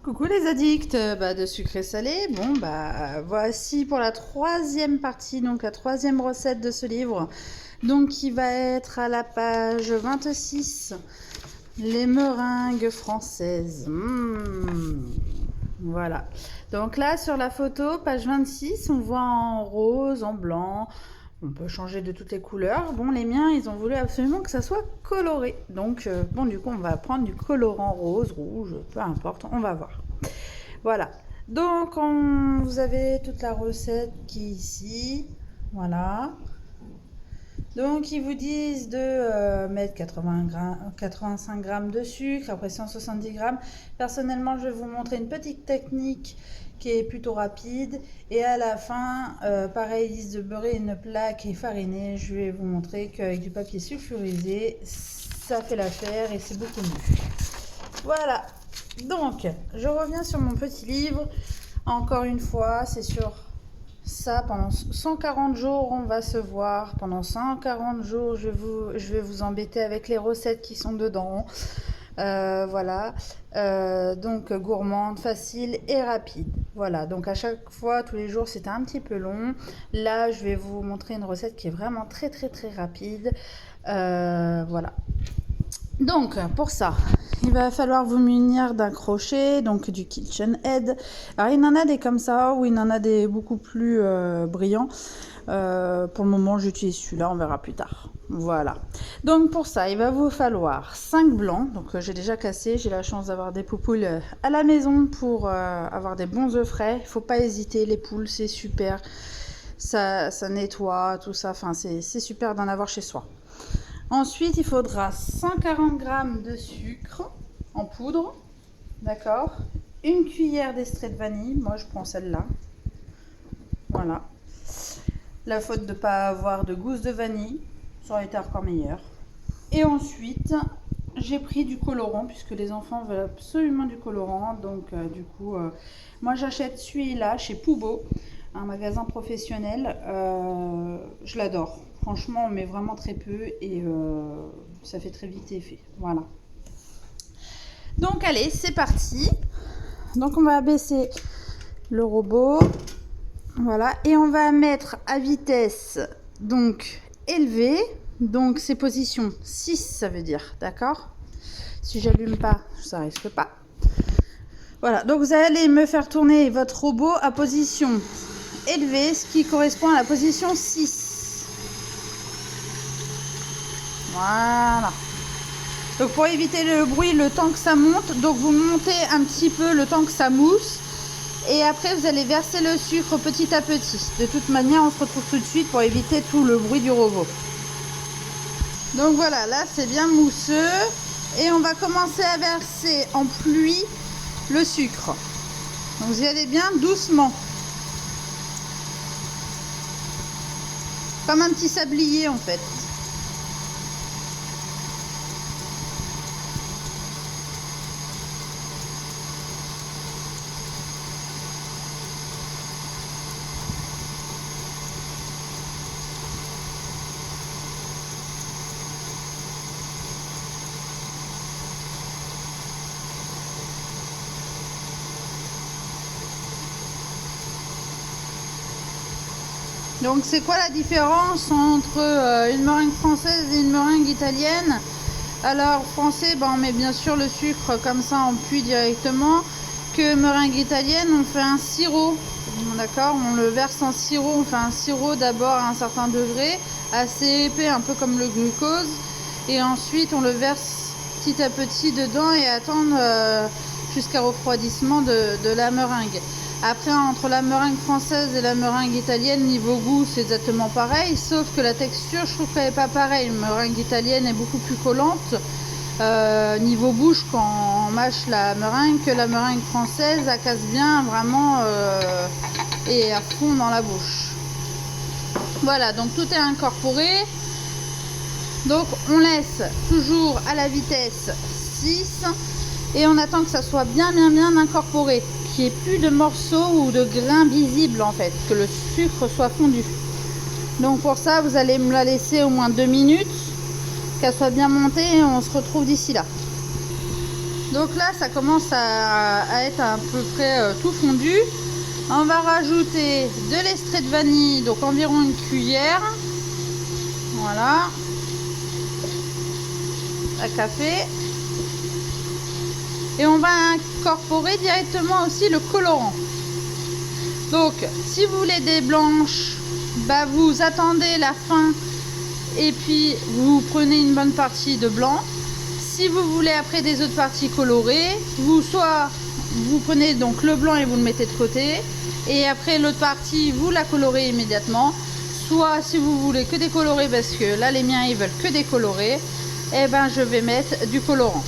Coucou les addicts de sucré salé. Bon voici pour la troisième partie, donc la troisième recette de ce livre, donc qui va être à la page 26, les meringues françaises. Voilà, donc là sur la photo, page 26, on voit en rose, en blanc. On peut changer de toutes les couleurs. Bon, les miens, ils ont voulu absolument que ça soit coloré. Donc, du coup, on va prendre du colorant rose, rouge, peu importe, on va voir. Voilà. Donc, vous avez toute la recette qui est ici. Voilà. Donc, ils vous disent de mettre 85 grammes de sucre, après 170 grammes. Personnellement, je vais vous montrer une petite technique qui est plutôt rapide, et à la fin pareil, ils disent de beurrer une plaque et fariner. Je vais vous montrer qu'avec du papier sulfurisé ça fait l'affaire et c'est beaucoup mieux. Voilà, donc je reviens sur mon petit livre. Encore une fois, c'est sur ça. Pendant 140 jours on va se voir. Pendant 140 jours je vais vous embêter avec les recettes qui sont dedans. Voilà, donc gourmande, facile et rapide. Voilà, donc à chaque fois, tous les jours, c'était un petit peu long. Là, je vais vous montrer une recette qui est vraiment très rapide. Voilà. Donc, pour ça, il va falloir vous munir d'un crochet, donc du KitchenAid. Alors, il y en a des comme ça, ou il y en a des beaucoup plus brillants. Pour le moment, j'utilise celui-là, on verra plus tard. Voilà. Donc, pour ça, il va vous falloir 5 blancs. Donc, j'ai déjà cassé. J'ai la chance d'avoir des poupoules à la maison pour avoir des bons œufs frais. Il ne faut pas hésiter, les poules, c'est super. Ça nettoie, tout ça. Enfin, c'est super d'en avoir chez soi. Ensuite, il faudra 140 g de sucre en poudre. D'accord. Une cuillère d'extrait de vanille. Moi, je prends celle-là. Voilà. La faute de ne pas avoir de gousse de vanille, ça aurait été encore meilleur. Et ensuite, j'ai pris du colorant, puisque les enfants veulent absolument du colorant. Donc, moi j'achète celui-là chez Poubo, un magasin professionnel. Je l'adore. Franchement, on met vraiment très peu et ça fait très vite effet. Voilà. Donc, allez, c'est parti. Donc, on va baisser le robot. Voilà, et on va mettre à vitesse donc élevée, donc c'est position 6, ça veut dire, d'accord? Si j'allume pas, ça risque pas. Voilà, donc vous allez me faire tourner votre robot à position élevée, ce qui correspond à la position 6. Voilà. Donc pour éviter le bruit le temps que ça monte, donc vous montez un petit peu le temps que ça mousse. Et après, vous allez verser le sucre petit à petit. De toute manière, on se retrouve tout de suite pour éviter tout le bruit du robot. Donc voilà, là, c'est bien mousseux. Et on va commencer à verser en pluie le sucre. Donc vous y allez bien doucement. Comme un petit sablier, en fait. Donc c'est quoi la différence entre une meringue française et une meringue italienne? Alors français, on met bien sûr le sucre comme ça en pluie directement. Que meringue italienne, on fait un sirop. D'accord, on le verse en sirop. On fait un sirop d'abord à un certain degré, assez épais, un peu comme le glucose. Et ensuite on le verse petit à petit dedans et attendre jusqu'à refroidissement de la meringue. Après, entre la meringue française et la meringue italienne, niveau goût, c'est exactement pareil, sauf que la texture, je trouve qu'elle n'est pas pareille. La meringue italienne est beaucoup plus collante niveau bouche quand on mâche la meringue, que la meringue française, elle casse bien vraiment et à fond dans la bouche. Voilà, donc tout est incorporé. Donc on laisse toujours à la vitesse 6 et on attend que ça soit bien incorporé, qu'il n'y ait plus de morceaux ou de grains visibles en fait, que le sucre soit fondu. Donc pour ça, vous allez me la laisser au moins 2 minutes, qu'elle soit bien montée et on se retrouve d'ici là. Donc là, ça commence à être à peu près tout fondu. On va rajouter de l'extrait de vanille, donc environ une cuillère. Voilà. À café. Et on va incorporer directement aussi le colorant. Donc, si vous voulez des blanches, bah vous attendez la fin et puis vous prenez une bonne partie de blanc. Si vous voulez après des autres parties colorées, soit vous prenez donc le blanc et vous le mettez de côté, et après l'autre partie vous la colorez immédiatement. Soit si vous voulez que décolorer, parce que là les miens ils veulent que décolorer, et ben je vais mettre du colorant.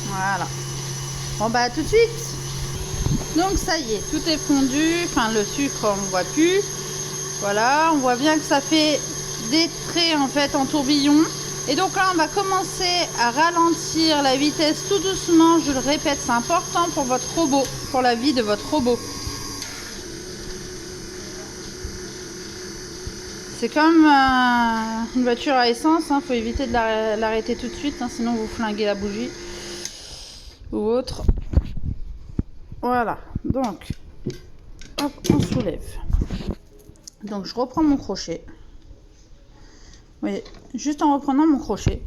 Voilà. Bon bah tout de suite. Donc ça y est, tout est fondu, enfin le sucre on ne voit plus. Voilà, on voit bien que ça fait des traits en fait en tourbillon. Et donc là on va commencer à ralentir la vitesse tout doucement, je le répète, c'est important pour votre robot, pour la vie de votre robot. C'est comme une voiture à essence, hein, faut éviter de l'arrêter tout de suite, hein, sinon vous flinguez la bougie ou autre. Voilà, donc hop, on soulève. Donc je reprends mon crochet. Vous voyez, juste en reprenant mon crochet,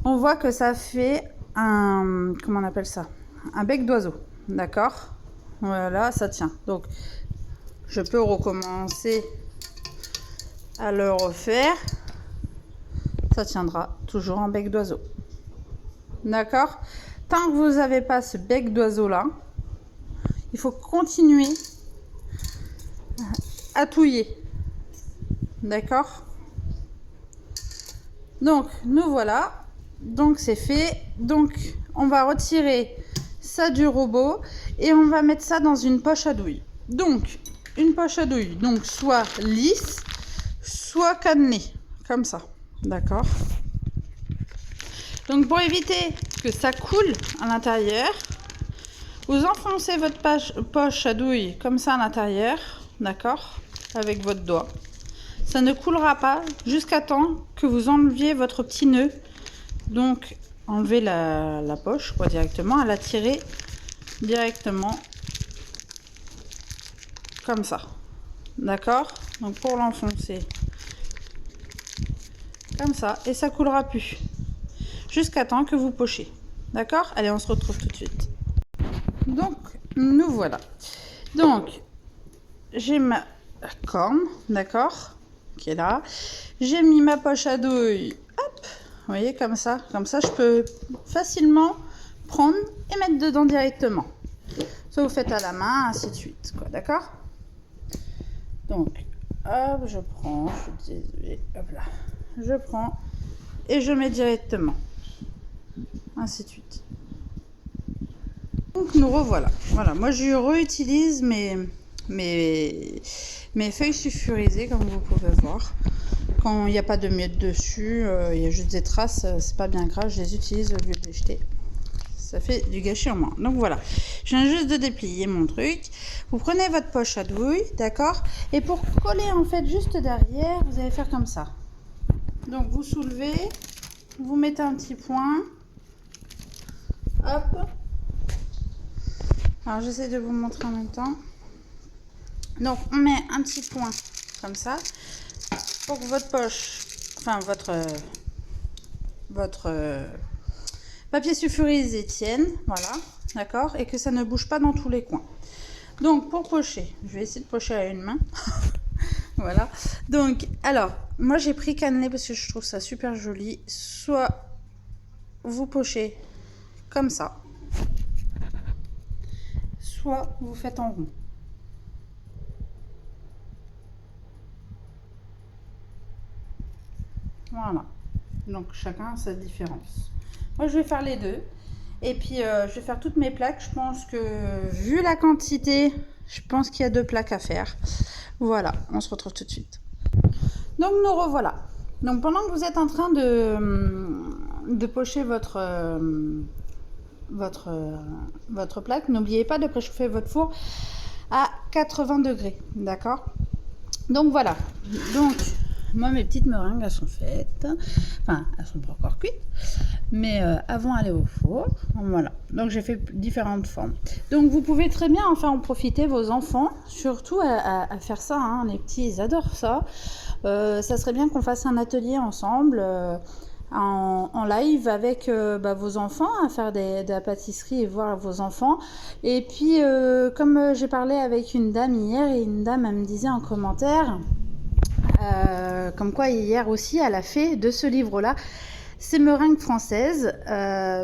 on voit que ça fait un, comment on appelle ça, un bec d'oiseau, d'accord? Voilà, ça tient. Donc je peux recommencer à le refaire. Ça tiendra toujours en bec d'oiseau, d'accord? Tant que vous n'avez pas ce bec d'oiseau là, il faut continuer à touiller, d'accord? Donc nous voilà, donc c'est fait. Donc on va retirer ça du robot et on va mettre ça dans une poche à douille. Donc une poche à douille, donc soit lisse, soit cannelée, comme ça, d'accord? Donc pour éviter que ça coule à l'intérieur, vous enfoncez votre poche à douille comme ça à l'intérieur, d'accord, avec votre doigt. Ça ne coulera pas jusqu'à temps que vous enleviez votre petit nœud. Donc enlevez la poche quoi, directement, à la tirer directement comme ça, d'accord? Donc pour l'enfoncer comme ça, et ça coulera plus jusqu'à temps que vous pochez, d'accord? Allez, on se retrouve tout de suite. Donc nous voilà. Donc j'ai ma corne, d'accord, qui est là. J'ai mis ma poche à douille, hop, vous voyez, comme ça je peux facilement prendre et mettre dedans directement. Ça vous faites à la main, ainsi de suite, quoi, d'accord? Donc hop, je prends, je suis désolée, hop là, je prends et je mets directement, ainsi de suite. Donc nous revoilà. Voilà, moi je réutilise mes feuilles sulfurisées, comme vous pouvez voir. Quand il n'y a pas de miettes dessus, il y a juste des traces, c'est pas bien grave, je les utilise au lieu de les jeter. Ça fait du gâchis en moins. Donc voilà, je viens juste de déplier mon truc. Vous prenez votre poche à douille, d'accord? Et pour coller en fait juste derrière, vous allez faire comme ça. Donc vous soulevez, vous mettez un petit point. Hop. Alors j'essaie de vous montrer en même temps. Donc on met un petit point comme ça pour que votre poche, enfin votre papier sulfurisé tienne, voilà, d'accord, et que ça ne bouge pas dans tous les coins. Donc pour pocher, je vais essayer de pocher à une main. Voilà. Donc alors moi j'ai pris cannelé parce que je trouve ça super joli. Soit vous pochez comme ça, soit vous faites en rond. Voilà, donc chacun a sa différence. Moi je vais faire les deux et puis je vais faire toutes mes plaques. Je pense que vu la quantité, je pense qu'il y a 2 plaques à faire. Voilà, on se retrouve tout de suite. Donc nous revoilà. Donc pendant que vous êtes en train de pocher votre plaque, n'oubliez pas de préchauffer votre four à 80 degrés, d'accord? Donc voilà, donc moi mes petites meringues elles sont faites, enfin elles sont pas encore cuites, mais avant aller au four, voilà. Donc j'ai fait différentes formes. Donc vous pouvez très bien enfin en profiter vos enfants, surtout à faire ça, hein. Les petits ils adorent ça. Ça serait bien qu'on fasse un atelier ensemble. En live avec vos enfants, à faire de la pâtisserie et voir vos enfants. Et puis, comme j'ai parlé avec une dame hier, et une dame, elle me disait en commentaire, comme quoi hier aussi, elle a fait de ce livre-là ces meringues françaises.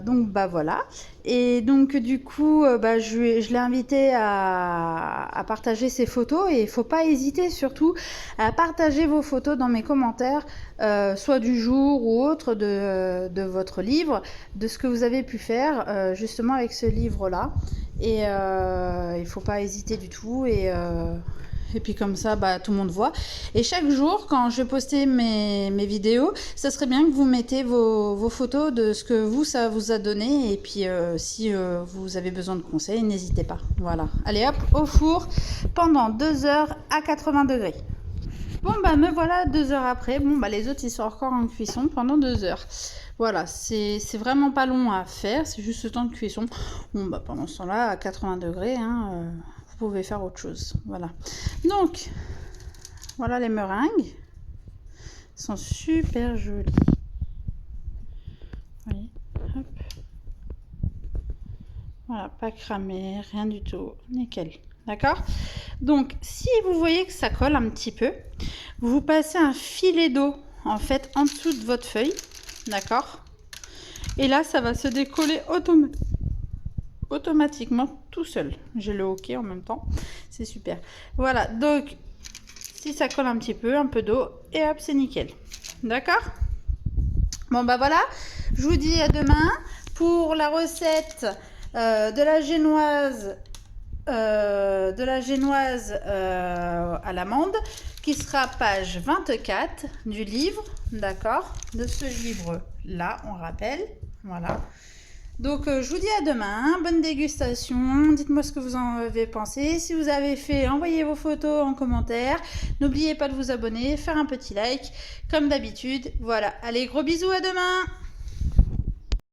Donc, voilà. Et donc, du coup, je l'ai invité à partager ses photos. Et il ne faut pas hésiter, surtout, à partager vos photos dans mes commentaires, soit du jour ou autre de votre livre, de ce que vous avez pu faire, justement, avec ce livre-là. Et il ne faut pas hésiter du tout. Et puis comme ça, tout le monde voit. Et chaque jour, quand je vais poster mes vidéos, ça serait bien que vous mettez vos photos de ce que ça vous a donné. Et puis si vous avez besoin de conseils, n'hésitez pas. Voilà. Allez hop, au four pendant 2 heures à 80 degrés. Bon, me voilà 2 heures après. Bon, les autres, ils sont encore en cuisson pendant 2 heures. Voilà, c'est vraiment pas long à faire. C'est juste le temps de cuisson. Bon, pendant ce temps-là, à 80 degrés, hein, vous pouvez faire autre chose. Voilà. Donc, voilà les meringues. Elles sont super jolies. Oui, hop. Voilà, pas cramé, rien du tout. Nickel. D'accord? Donc, si vous voyez que ça colle un petit peu, vous passez un filet d'eau, en fait, en dessous de votre feuille. D'accord? Et là, ça va se décoller automatiquement tout seul. J'ai le hockey en même temps. C'est super. Voilà, donc, si ça colle un petit peu, un peu d'eau, et hop, c'est nickel. D'accord? Bon, voilà. Je vous dis à demain pour la recette de la génoise à l'amande, qui sera page 24 du livre, d'accord, de ce livre là, on rappelle. Voilà, donc je vous dis à demain, bonne dégustation, dites-moi ce que vous en avez pensé. Si vous avez fait, envoyez vos photos en commentaire, n'oubliez pas de vous abonner, faire un petit like comme d'habitude. Voilà, allez, gros bisous, à demain.